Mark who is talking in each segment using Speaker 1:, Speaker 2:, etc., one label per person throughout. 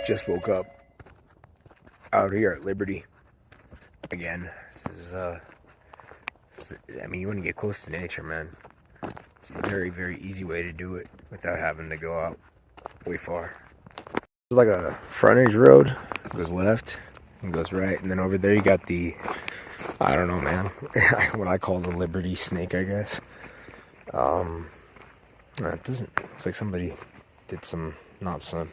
Speaker 1: Just woke up out here at Lybertee again. I mean, you want to get close to nature, man. It's a very, very easy way to do it without having to go out way far. There's like a frontage road. It goes left and goes right, and then over there you got the, I don't know, man, what I call the Lybertee snake, I guess. It doesn't, looks like somebody did some, not some,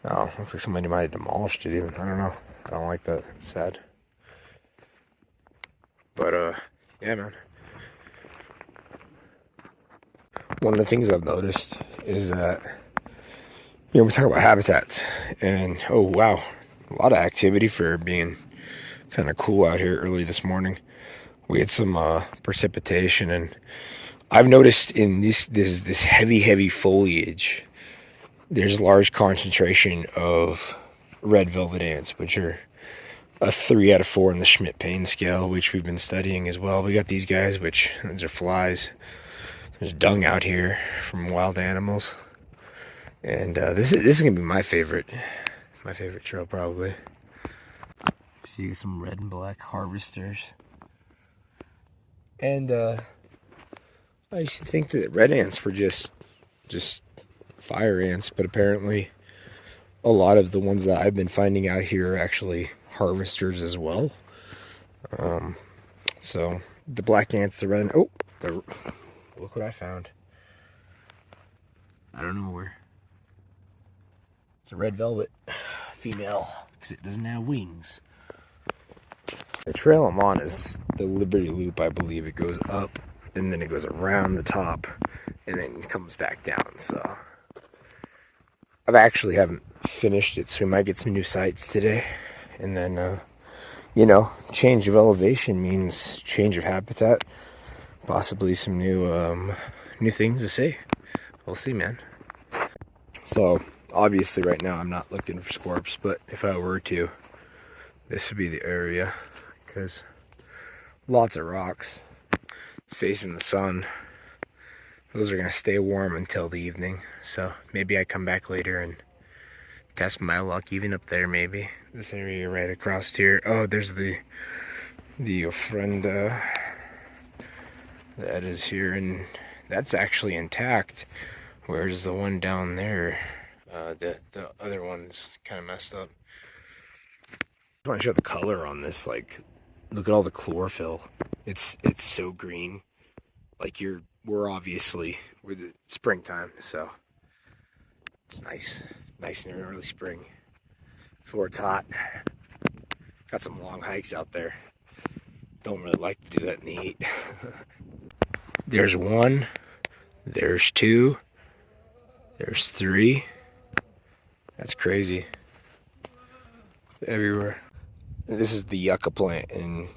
Speaker 1: oh, looks like somebody might have demolished it even. I don't know. I don't like that. It's sad. But, yeah, man. One of the things I've noticed is that, you know, we talk about habitats, and, oh, wow, a lot of activity for being kind of cool out here early this morning. We had some precipitation, and I've noticed in this heavy foliage, there's a large concentration of red velvet ants, which are a 3 out of 4 in the Schmidt-Payne scale, which we've been studying as well. We got these guys, which these are flies. There's dung out here from wild animals, and this is gonna be my favorite trail probably. See some red and black harvesters, and I used to think that red ants were just fire ants, but apparently a lot of the ones that I've been finding out here are actually harvesters as well. So the black ants, the red, oh, look what I found. I don't know where. It's a red velvet female because it doesn't have wings. The trail I'm on is the Lybertee Loop, I believe. It goes up and then it goes around the top and then it comes back down. So I actually haven't finished it, so we might get some new sights today. And then, you know, change of elevation means change of habitat. Possibly some new things to see. We'll see, man. So, obviously right now I'm not looking for scorps, but if I were to, this would be the area, because lots of rocks. It's facing the sun. Those are going to stay warm until the evening, so maybe I come back later and test my luck, even up there maybe. This area right across here. Oh, there's the friend that is here, and that's actually intact. Whereas the one down there, the other one's kind of messed up. I want to show the color on this. Like, look at all the chlorophyll. It's so green. Like we're obviously the springtime, so it's nice in early spring before it's hot. Got some long hikes out there. Don't really like to do that in the heat. There's 1, there's 2, there's 3. That's crazy. Everywhere. This is the yucca plant, and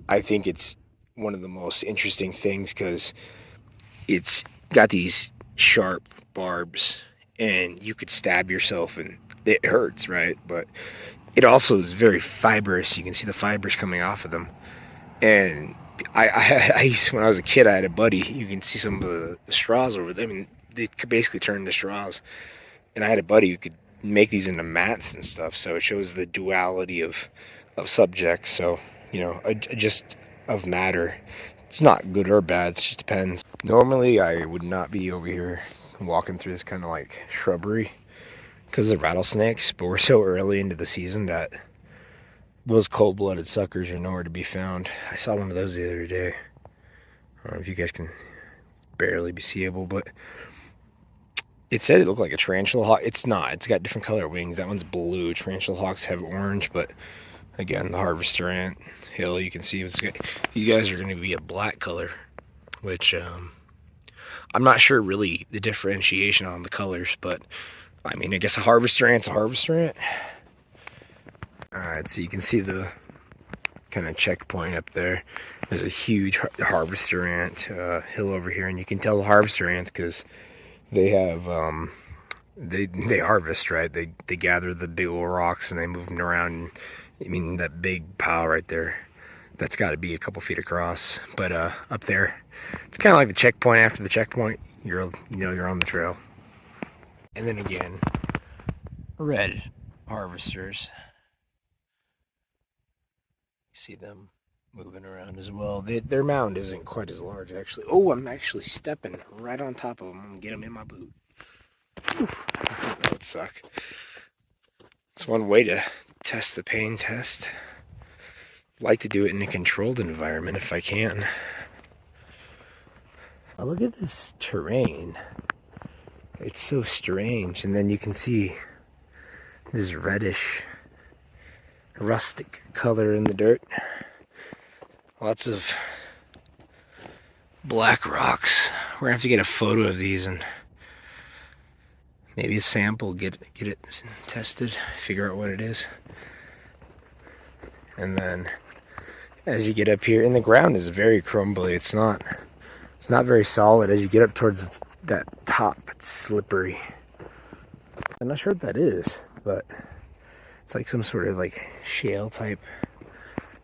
Speaker 1: I think it's one of the most interesting things because it's got these sharp barbs, and you could stab yourself and it hurts, right? But it also is very fibrous. You can see the fibers coming off of them. And I used to, when I was a kid, I had a buddy. You can see some of the straws over there. I mean, they could basically turn into straws. And I had a buddy who could make these into mats and stuff. So it shows the duality of subjects. So, you know, just of matter. It's not good or bad. It just depends. Normally, I would not be over here walking through this kind of like shrubbery because of rattlesnakes. But we're so early into the season that those cold-blooded suckers are nowhere to be found. I saw one of those the other day. I don't know if you guys can barely be seeable, but it said it looked like a tarantula hawk. It's not. It's got different color wings. That one's blue. Tarantula hawks have orange, but again, the harvester ant hill, you can see these guys are going to be a black color, which I'm not sure really the differentiation on the colors, but I mean, I guess a harvester ant's a harvester ant. Alright, so you can see the kind of checkpoint up there. There's a huge harvester ant hill over here, and you can tell the harvester ants because they have they harvest, right? They gather the big old rocks and they move them around. And, I mean, that big pile right there, that's got to be a couple feet across. But up there, it's kind of like the checkpoint. After the checkpoint, you're on the trail. And then again, red harvesters. You see them moving around as well. Their mound isn't quite as large, actually. Oh, I'm actually stepping right on top of them. I'm gonna get them in my boot. That would suck. It's one way to test the pain test. I'd like to do it in a controlled environment if I can. Oh, look at this terrain. It's so strange. And then you can see this reddish, rustic color in the dirt. Lots of black rocks. We're gonna have to get a photo of these and maybe a sample, get it tested, figure out what it is. And then as you get up here, and the ground is very crumbly. It's not very solid. As you get up towards that top, it's slippery. I'm not sure what that is, but it's like some sort of like shale type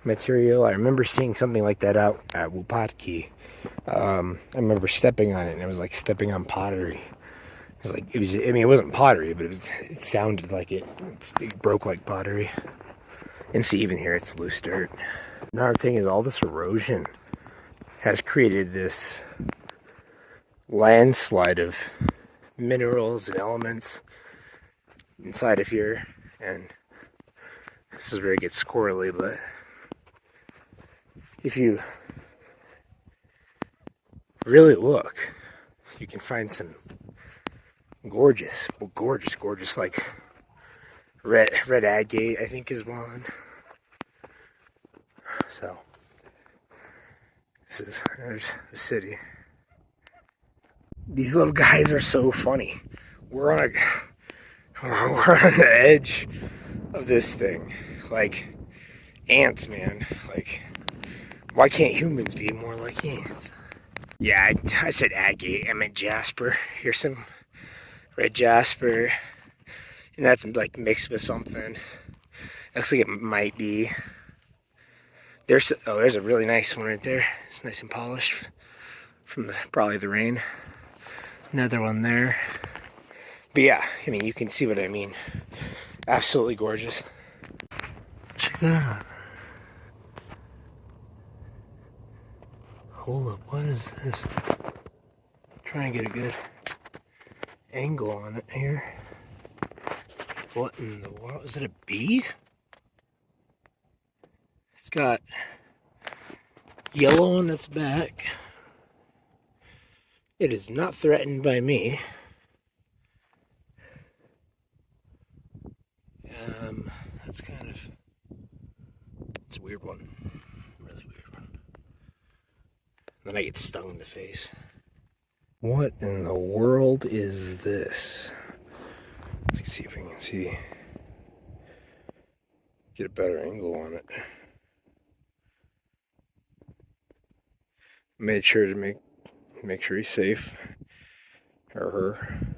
Speaker 1: material. I remember seeing something like that out at Wupatki. I remember stepping on it, and it was like stepping on pottery. It was, I mean, it wasn't pottery, but it sounded like it broke like pottery. And see, even here, it's loose dirt. Another thing is all this erosion has created this landslide of minerals and elements inside of here. And this is where it gets squirrely, but if you really look, you can find some gorgeous, like red agate, I think, is one. So there's the city. These little guys are so funny. We're on the edge of this thing, like ants, man. Like, why can't humans be more like ants? Yeah, I said agate. I meant jasper. Here's some red jasper, and that's like mixed with something. Looks like it might be. There's a really nice one right there. It's nice and polished from probably the rain. Another one there. But yeah, I mean, you can see what I mean. Absolutely gorgeous. Check that out. Hold up, what is this? Trying to get a good angle on it here. What in the world? Is it a bee? It's got yellow on its back. It is not threatened by me. That's kind of, it's a weird one. Really weird one. Then I get stung in the face. What in the world is this? Let's see if we can see. Get a better angle on it. Made sure to make sure he's safe. Or her.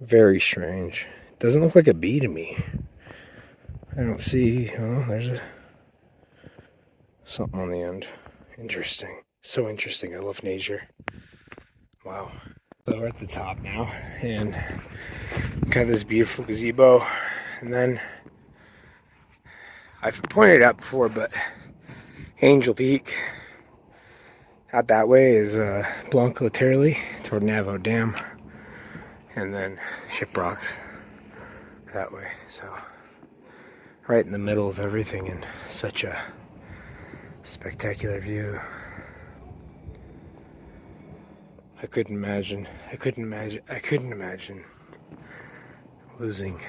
Speaker 1: Very strange. Doesn't look like a bee to me. I don't see, oh, there's something on the end. Interesting. So interesting. I love nature. Wow. So we're at the top now, and got this beautiful gazebo, and then I've pointed out before, but Angel Peak out that way is Blanco Terli toward Navajo Dam, and then Shiprocks that way. So right in the middle of everything, and such a spectacular view. I couldn't imagine losing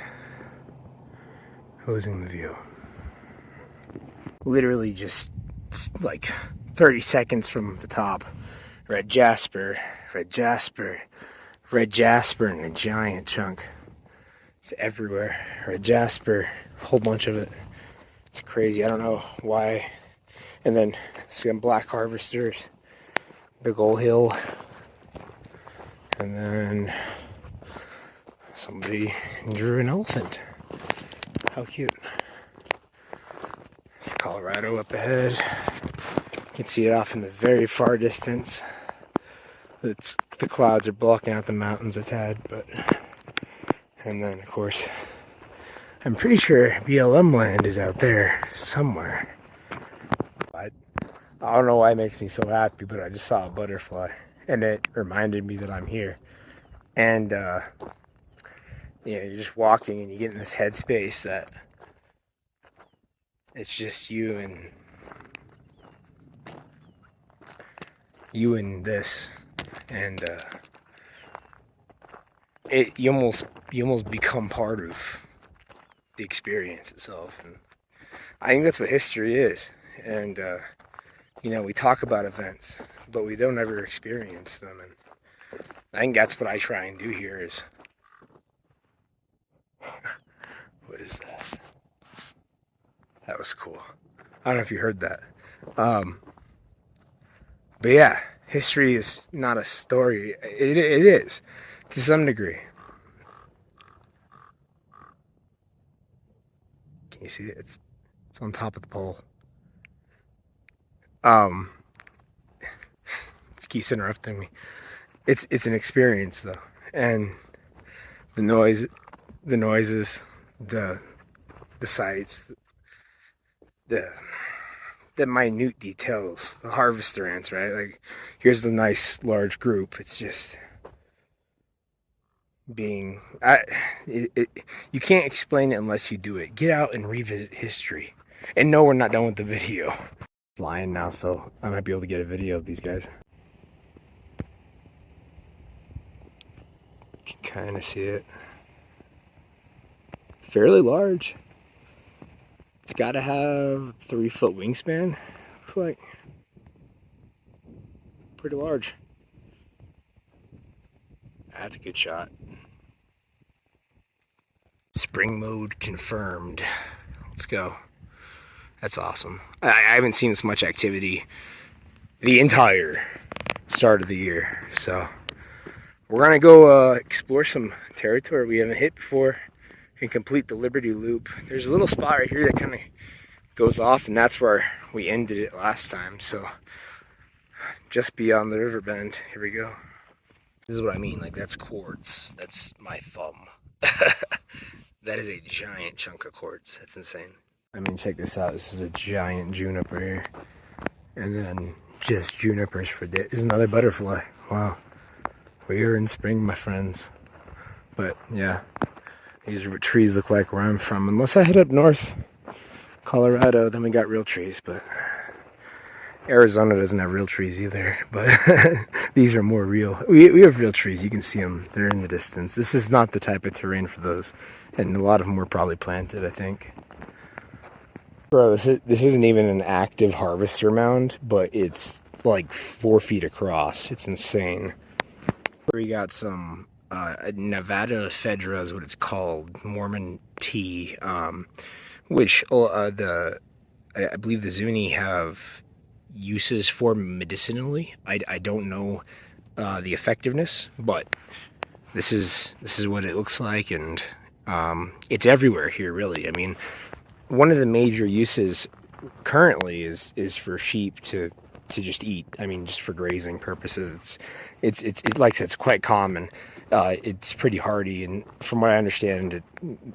Speaker 1: the view. Literally just like 30 seconds from the top, red jasper in a giant chunk. It's everywhere. Red jasper, a whole bunch of it. It's crazy. I don't know why. And then some black harvesters, big old hill. And then somebody drew an elephant. How cute. Colorado up ahead. You can see it off in the very far distance. The clouds are blocking out the mountains a tad, but And then, of course, I'm pretty sure BLM land is out there somewhere. I don't know why it makes me so happy, but I just saw a butterfly, and it reminded me that I'm here. And, you're just walking and you get in this headspace that it's just you and this. And, you almost become part of the experience itself, and I think that's what history is. And we talk about events, but we don't ever experience them, and I think that's what I try and do here. Is what is that? That was cool. I don't know if you heard that. But yeah, history is not a story. It is to some degree. Can you see it? It's on top of the pole. It keeps interrupting me. It's an experience though, and the noises, the sights, the minute details, the harvester ants, right? Like, here's the nice large group. It's just you can't explain it unless you do it. Get out and revisit history. And no, we're not done with the video. It's lying now, so I might be able to get a video of these guys. You can kind of see it. Fairly large. It's got to have 3-foot wingspan. Looks like pretty large. That's a good shot. Spring mode confirmed. Let's go. That's awesome. I haven't seen this much activity the entire start of the year, so we're gonna go explore some territory we haven't hit before and complete the Lybertee loop. There's a little spot right here that kind of goes off, and that's where we ended it last time. So just beyond the river bend, here we go. This is what I mean, like, that's quartz. That's my thumb. That is a giant chunk of quartz. That's insane. I mean, check this out. This is a giant juniper here. And then just junipers for days. There's another butterfly. Wow. We are in spring, my friends. But yeah, these are what trees look like where I'm from. Unless I head up north, Colorado, then we got real trees. But Arizona doesn't have real trees either. But these are more real. We have real trees. You can see them. They're in the distance. This is not the type of terrain for those. And a lot of them were probably planted, I think. Bro, this isn't even an active harvester mound, but it's like 4 feet across. It's insane. We got some Nevada ephedra is what it's called, Mormon tea, which I believe the Zuni have uses for medicinally. I don't know the effectiveness, but this is what it looks like, and it's everywhere here, really. I mean, one of the major uses currently is for sheep to just eat. I mean, just for grazing purposes. It's like I said, it's quite common. It's pretty hardy, and from what I understand,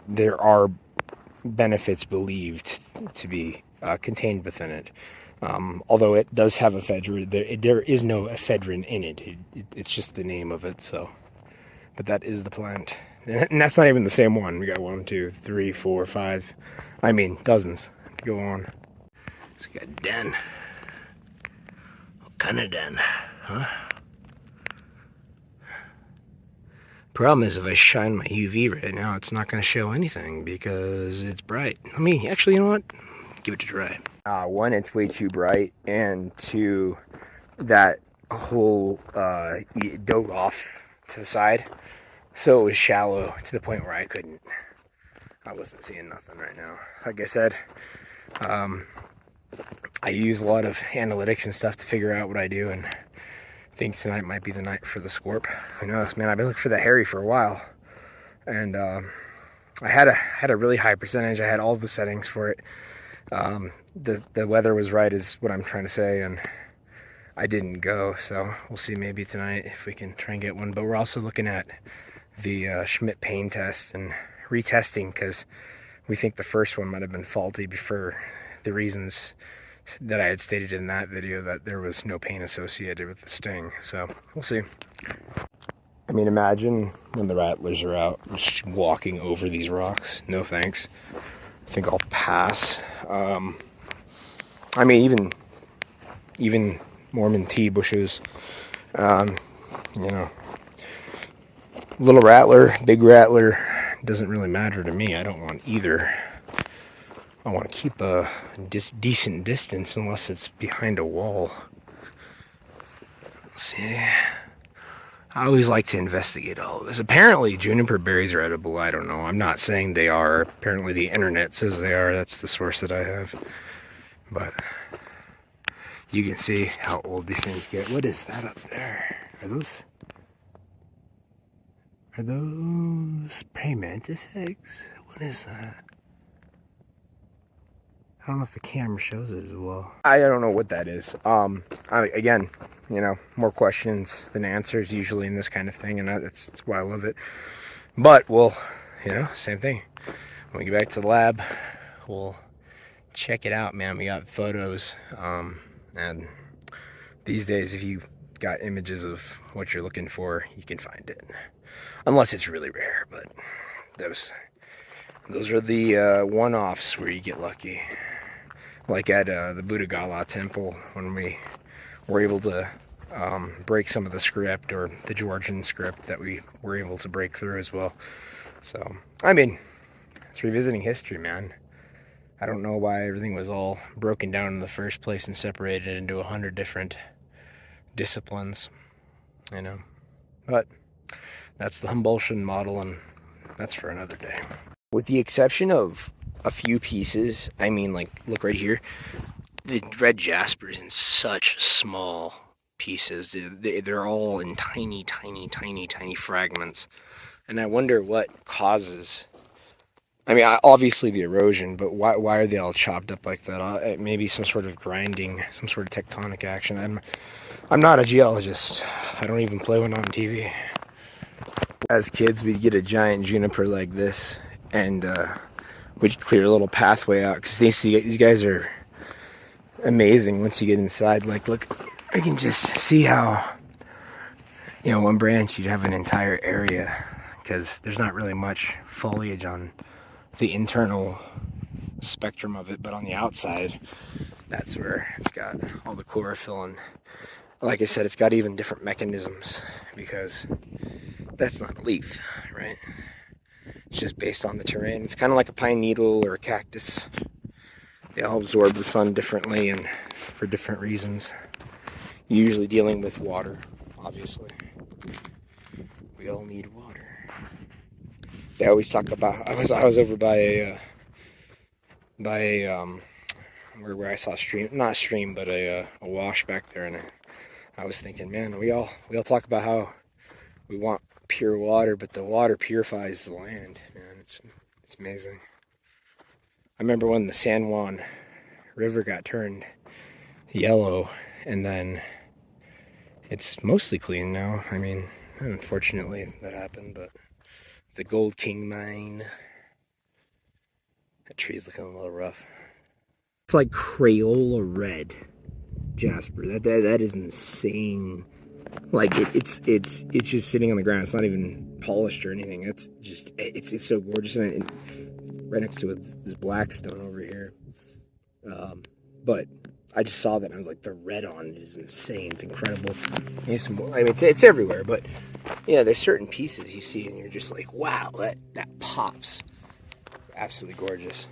Speaker 1: there are benefits believed to be contained within it. Although it does have ephedra, there is no ephedrine in it. It's just the name of it. So, but that is the plant, and that's not even the same one. We got 1, 2, 3, 4, 5. I mean, dozens. Go on. It's got a den. What kind of den, huh? Problem is, if I shine my UV right now, it's not going to show anything because it's bright. Let me, actually, you know what? Give it a try. One, it's way too bright, and two, that whole dove off to the side, so it was shallow to the point where I wasn't seeing nothing right now. Like I said, I use a lot of analytics and stuff to figure out what I do, and I think tonight might be the night for the scorp. Who knows, man? I've been looking for the hairy for a while, and I had a really high percentage. I had all the settings for it. The weather was right, is what I'm trying to say, and I didn't go, so we'll see maybe tonight if we can try and get one. But we're also looking at the Schmidt pain test and retesting because we think the first one might have been faulty for the reasons that I had stated in that video, that there was no pain associated with the sting. So we'll see. I mean, imagine when the rattlers are out just walking over these rocks. No thanks. I think I'll pass. I mean, even Mormon tea bushes, you know, little rattler, big rattler, doesn't really matter to me. I don't want either. I want to keep a decent distance unless it's behind a wall. Let's see. I always like to investigate all of this. Apparently juniper berries are edible. I don't know. I'm not saying they are. Apparently the internet says they are. That's the source that I have. But you can see how old these things get. What is that up there? Are those praying mantis eggs? What is that? I don't know if the camera shows it as well. I don't know what that is. Again, you know, more questions than answers usually in this kind of thing, and that's why I love it. But we'll, you know, same thing. When we get back to the lab, we'll check it out, man. We got photos, and these days, if you got images of what you're looking for, you can find it. Unless it's really rare, but those are the one-offs where you get lucky. Like at the Buddha Gala temple, when we were able to break some of the script, or the Georgian script that we were able to break through as well. So, I mean, it's revisiting history, man. I don't know why everything was all broken down in the first place and separated into 100 different disciplines, you know. But that's the Humboldtian model, and that's for another day. With the exception of a few pieces, I mean, like, look right here, the red jasper's in such small pieces. They're all in tiny, tiny, tiny, tiny fragments. And I wonder what causes, I mean, obviously the erosion, but why are they all chopped up like that? Maybe some sort of grinding, some sort of tectonic action. I'm not a geologist. I don't even play one on TV. As kids, we'd get a giant juniper like this, and we'd clear a little pathway out, because these guys are amazing once you get inside. Like, look, I can just see how, you know, one branch you'd have an entire area, because there's not really much foliage on the internal spectrum of it, but on the outside, that's where it's got all the chlorophyll. And like I said, it's got even different mechanisms, because that's not a leaf, right? It's just based on the terrain. It's kind of like a pine needle or a cactus. They all absorb the sun differently and for different reasons. Usually dealing with water, obviously. We all need water. They always talk about, I was over by a where I saw not stream, but a wash back there, and I was thinking, man, we all talk about how we want pure water, but the water purifies the land, man. It's amazing. I remember when the San Juan River got turned yellow, and then it's mostly clean now. I mean, unfortunately that happened, but the Gold King mine, that tree's looking a little rough. It's like Crayola red jasper. That is insane. Like it's just sitting on the ground. It's not even polished or anything. It's just it's so gorgeous, and right next to it is blackstone over here. But I just saw that and I was like, the red on it is insane. It's incredible. I mean, it's everywhere, but yeah, there's certain pieces you see and you're just like, wow, that pops. Absolutely gorgeous.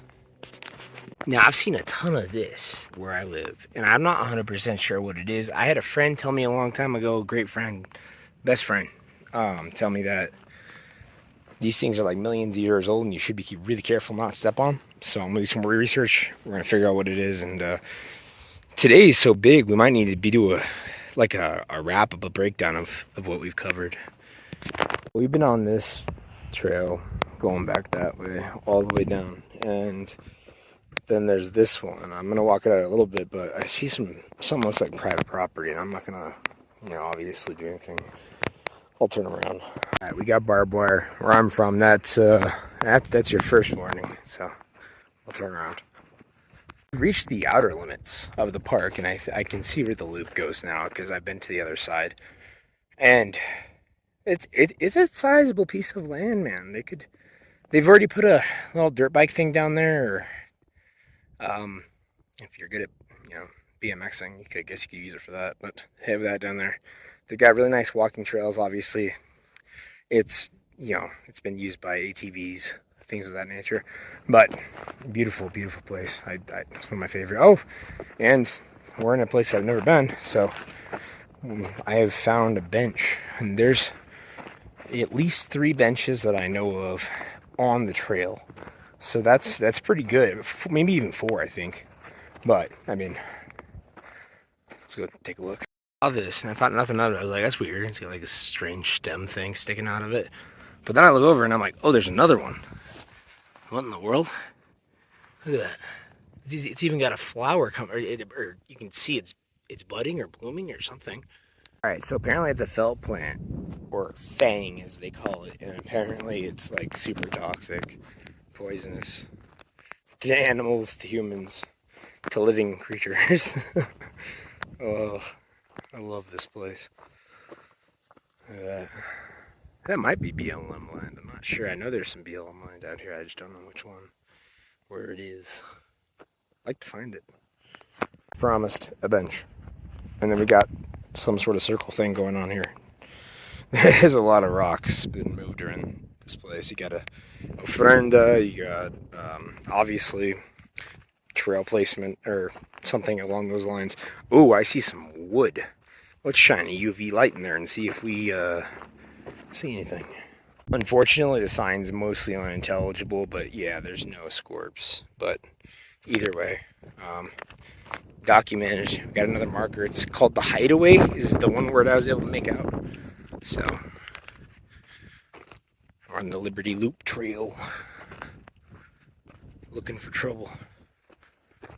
Speaker 1: Now, I've seen a ton of this where I live, and I'm not 100% sure what it is. I had a friend tell me a long time ago, a great friend, best friend, tell me that these things are like millions of years old and you should be really careful not to step on them. So I'm going to do some more research. We're going to figure out what it is. And today is so big, we might need to do a wrap-up, a breakdown of what we've covered. We've been on this trail going back that way, all the way down. And then there's this one. I'm going to walk it out a little bit, but I see something looks like private property, and I'm not going to, obviously do anything I'll turn around. All right, we got barbed wire. Where I'm from, that's your first warning. So I'll turn around. We've reached the outer limits of the park, and I can see where the loop goes now because I've been to the other side. And it's a sizable piece of land, man. They've already put a little dirt bike thing down there. Or, if you're good at BMXing, I guess you could use it for that. But they have that down there. They've got really nice walking trails. Obviously, it's been used by ATVs, things of that nature. But beautiful, beautiful place. It's one of my favorite. Oh, and we're in a place I've never been, so I have found a bench, and there's at least 3 benches that I know of on the trail. So that's pretty good. Maybe even 4, I think. But I mean, let's go take a look. I saw this and I thought nothing of it. I was like, that's weird. It's got like a strange stem thing sticking out of it. But then I look over and I'm like, oh, there's another one. What in the world? Look at that. It's even got a flower or you can see it's budding or blooming or something. All right, so apparently it's a felt plant, or Fang as they call it, and apparently it's like super toxic, poisonous to animals, to humans, to living creatures. Oh, I love this place. Look at that. That might be BLM land. I'm not sure. I know there's some BLM land out here. I just don't know which one, where it is. I'd like to find it. Promised a bench. And then we got some sort of circle thing going on here. There's a lot of rocks been moved around this place. You got a ofrenda, you got obviously trail placement or something along those lines. Oh, I see some wood. Let's shine a UV light in there and see if we see anything. Unfortunately, the sign's mostly unintelligible, but yeah, there's no scorps. But either way, documented. We got another marker. It's called the Hideaway. Is the one word I was able to make out. So we're on the Liberty Loop Trail, looking for trouble.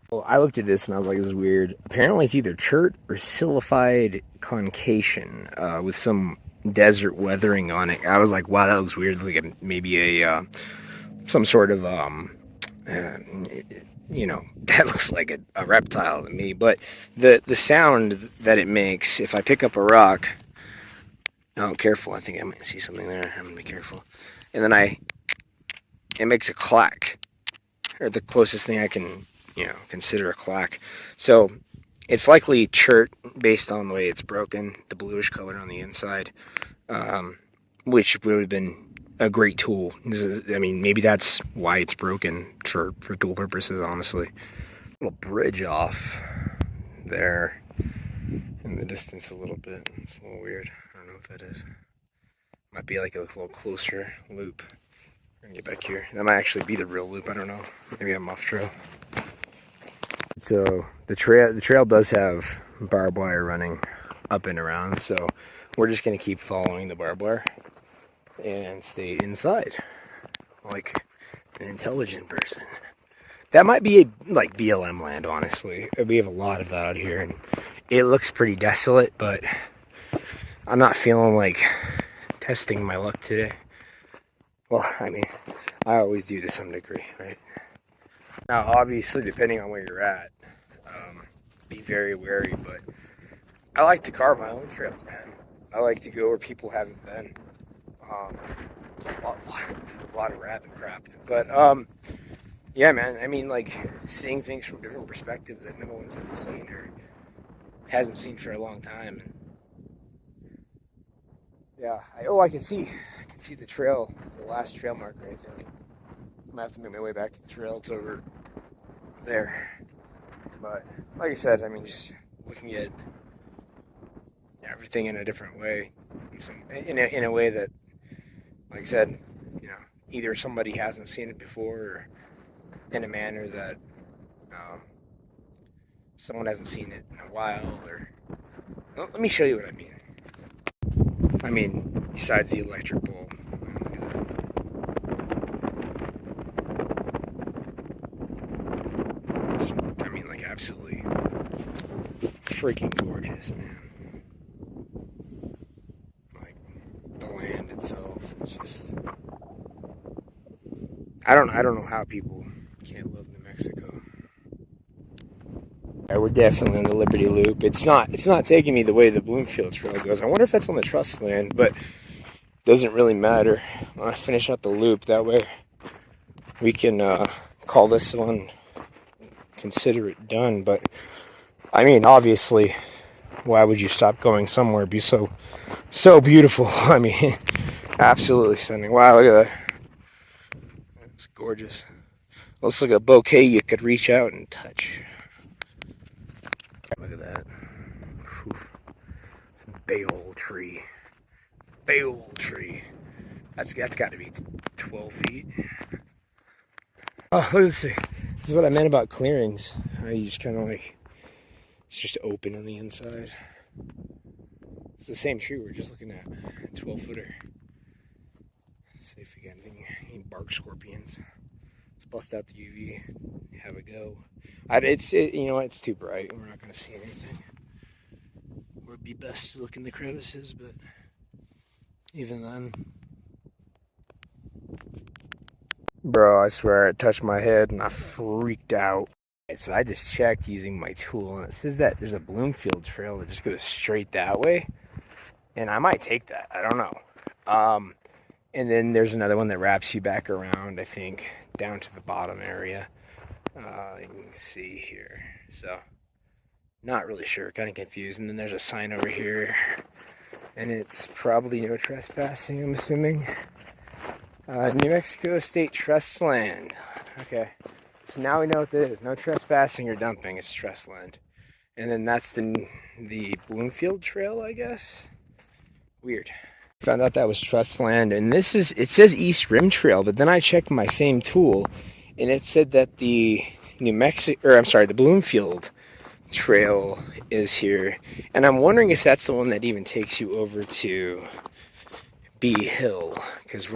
Speaker 1: Well, I looked at this and I was like, this is weird. Apparently it's either chert or silicified concation with some desert weathering on it. I was like, wow, that looks weird. Like maybe some sort of that looks like a reptile to me. But the sound that it makes, if I pick up a rock, oh, careful, I think I might see something there. I'm gonna be careful. And then it makes a clack, or the closest thing I can, consider a clack. So it's likely chert based on the way it's broken, the bluish color on the inside, which would have been a great tool. Maybe that's why it's broken for tool purposes, honestly. A little bridge off there in the distance a little bit. It's a little weird. I don't know what that is. Might be like a little closer loop. We're gonna get back here. That might actually be the real loop. I don't know. Maybe I'm off trail. So the trail does have barbed wire running up and around. So we're just gonna keep following the barbed wire and stay inside like an intelligent person. That might be like BLM land, honestly. We have a lot of that out here, and it looks pretty desolate, but I'm not feeling like testing my luck today. Well, I always do to some degree, right? Now, obviously, depending on where you're at, be very wary, but I like to carve my own trails, man. I like to go where people haven't been. A lot of rabbit crap. But, yeah, man, like, seeing things from different perspectives that no one's ever seen or hasn't seen for a long time. Yeah, I can see the trail, the last trail marker, I think. I'm gonna have to make my way back to the trail. It's over there. But, like I said, just looking at everything in a different way. In a way that, like I said, either somebody hasn't seen it before or in a manner that someone hasn't seen it in a while. Or well, let me show you what I mean. Besides the electric bulb. Like absolutely freaking gorgeous, man. Like itself. It's just, I don't know how people can't love New Mexico. Yeah, we're definitely on the Liberty Loop. It's not taking me the way the Bloomfield Trail goes. I wonder if that's on the trust land, but it doesn't really matter. When I finish out the loop, that way we can call this one, consider it done. But I mean, obviously, why would you stop going somewhere? It'd be so beautiful. I mean, absolutely stunning. Wow, look at that. It's gorgeous. Looks like a bouquet you could reach out and touch. Look at that. Whew. Big old tree. Big old tree. That's got to be 12 feet. Oh, let's see. This is what I meant about clearings. You just kind of like, it's just open on the inside. It's the same tree we're just looking at. A 12-footer. See if we got any bark scorpions. Let's bust out the UV. Have a go. You know, it's too bright. We're not going to see anything. Or it'd be best to look in the crevices, but even then. Bro, I swear it touched my head and I freaked out. So I just checked using my tool, and it says that there's a Bloomfield trail that just goes straight that way. And I might take that. I don't know. And then there's another one that wraps you back around, I think, down to the bottom area. You can see here. So, not really sure. Kind of confused. And then there's a sign over here. And it's probably no trespassing, I'm assuming. New Mexico State Trust Land. Okay. So now we know what that is. No trespassing or dumping. It's trust land. And then that's the Bloomfield Trail, I guess. Weird. Found out that was trust land, and it says East Rim Trail, but then I checked my same tool, and it said that the the Bloomfield Trail is here, and I'm wondering if that's the one that even takes you over to Bee Hill, because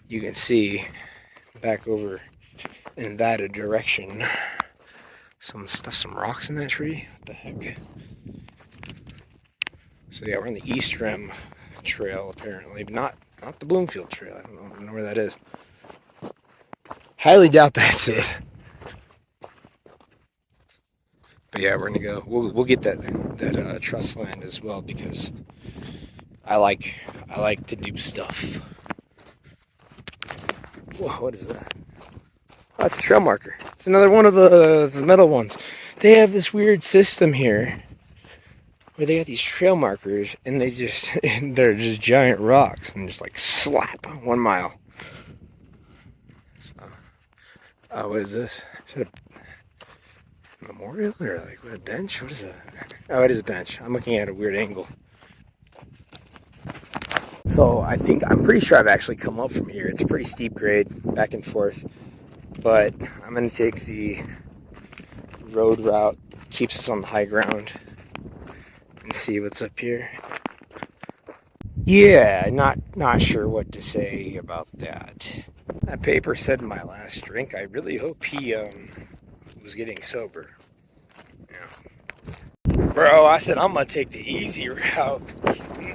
Speaker 1: you can see back over in that direction. Some rocks in that tree. What the heck? So yeah, we're on the East Rim Trail apparently, but not the Bloomfield Trail. I don't know where that is. Highly doubt that's it. But yeah, we're gonna go. We'll get that trust land as well, because I like to do stuff. Whoa, what is that? Oh, it's a trail marker. It's another one of the metal ones. They have this weird system here where they got these trail markers, and they're just giant rocks, and just like slap 1 mile. So, what is this? Is that a memorial or like what, a bench? What is that? Oh, it is a bench. I'm looking at a weird angle. So I'm pretty sure I've actually come up from here. It's a pretty steep grade, back and forth. But I'm going to take the road route, keeps us on the high ground, and see what's up here. Yeah, not sure what to say about that. That paper said in my last drink, I really hope he was getting sober. Yeah. Bro, I said I'm going to take the easy route.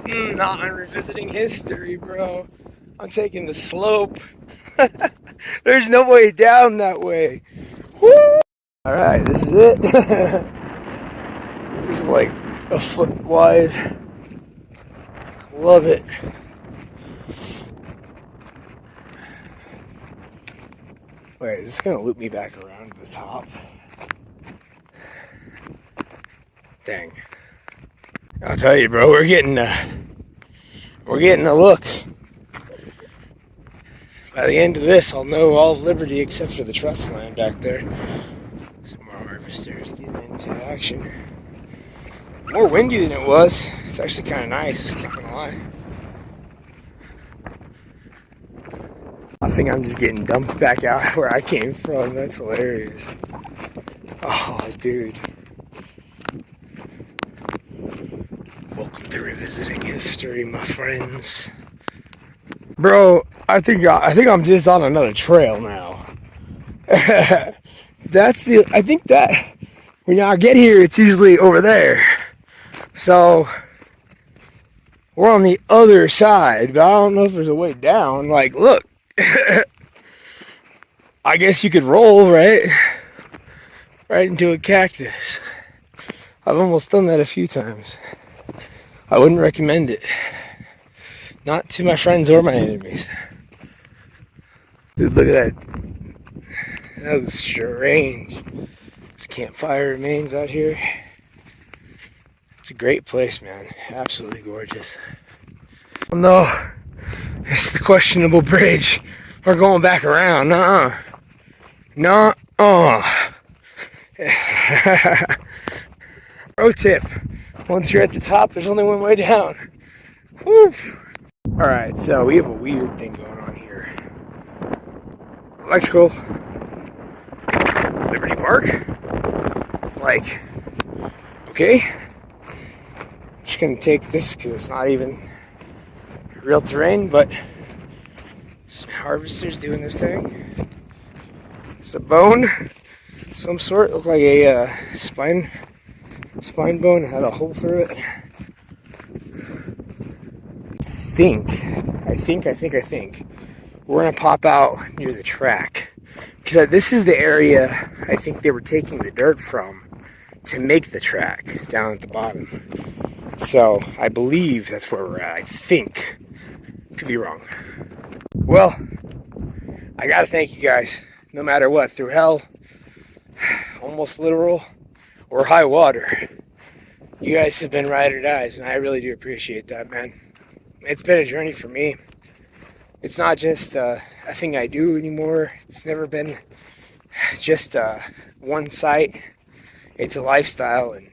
Speaker 1: Not on revisiting history, bro. I'm taking the slope. There's no way down that way. Woo! Alright, this is it. It's like a foot wide. Love it. Wait, is this gonna loop me back around to the top? Dang. I'll tell you, bro, we're getting a look. By the end of this, I'll know all of Liberty except for the trust land back there. Some more harvesters getting into action. More windy than it was. It's actually kind of nice, not gonna lie. I think I'm just getting dumped back out where I came from. That's hilarious. Oh, dude. Welcome to revisiting history, my friends. Bro, I think I'm just on another trail now. I think that when I get here, it's usually over there. So We're on the other side, but I don't know if there's a way down. Like, look. I guess you could roll, right? Right into a cactus. I've almost done that a few times. I wouldn't recommend it. Not to my friends or my enemies. Dude, look at that. That was strange. This campfire remains out here. It's a great place, man. Absolutely gorgeous. Oh no, it's the questionable bridge. We're going back around. Nuh-uh. Nuh-uh. Pro tip. Once you're at the top, there's only one way down. Whew. Alright, so we have a weird thing going on here. Electrical. Liberty Park. Like, okay. I'm just gonna take this because it's not even real terrain, but some harvesters doing their thing. There's a bone, some sort, looked like a spine bone, had a hole through it. I think we're gonna pop out near the track, because this is the area I think they were taking the dirt from to make the track down at the bottom. So I believe that's where we're at. I think. Could be wrong. Well, I gotta thank you guys, no matter what, through hell, almost literal, or high water. You guys have been ride or dies, and I really do appreciate that, man. It's been a journey for me. It's not just a thing I do anymore. It's never been just one site. It's a lifestyle, and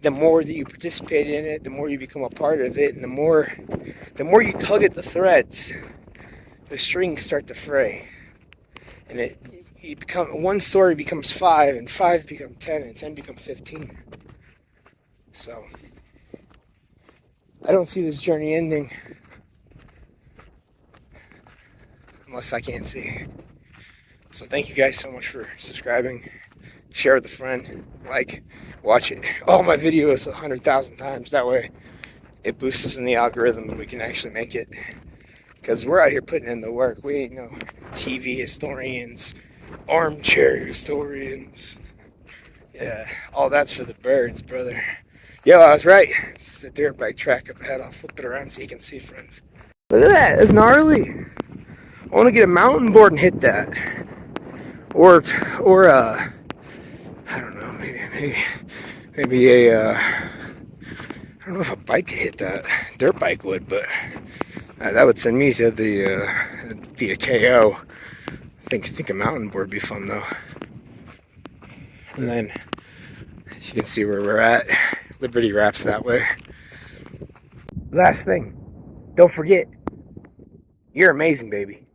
Speaker 1: the more that you participate in it, the more you become a part of it, and the more you tug at the threads, the strings start to fray, and one story becomes 5, and 5 become 10, and 10 become 15. So I don't see this journey ending unless I can't see. So thank you guys so much for subscribing. Share with a friend, like, watch it. All my videos 100,000 times. That way it boosts us in the algorithm and we can actually make it. Because we're out here putting in the work. We ain't no TV historians, armchair historians. Yeah, all that's for the birds, brother. Yo, I was right. It's the dirt bike track up ahead. I'll flip it around so you can see, friends. Look at that. It's gnarly. I want to get a mountain board and hit that. Or I don't know, maybe a, I don't know if a bike could hit that. Dirt bike would, but that would send me to it'd be a KO. I think a mountain board would be fun, though. And then, you can see where we're at. Lybertee wraps that way. Last thing, don't forget, you're amazing, baby.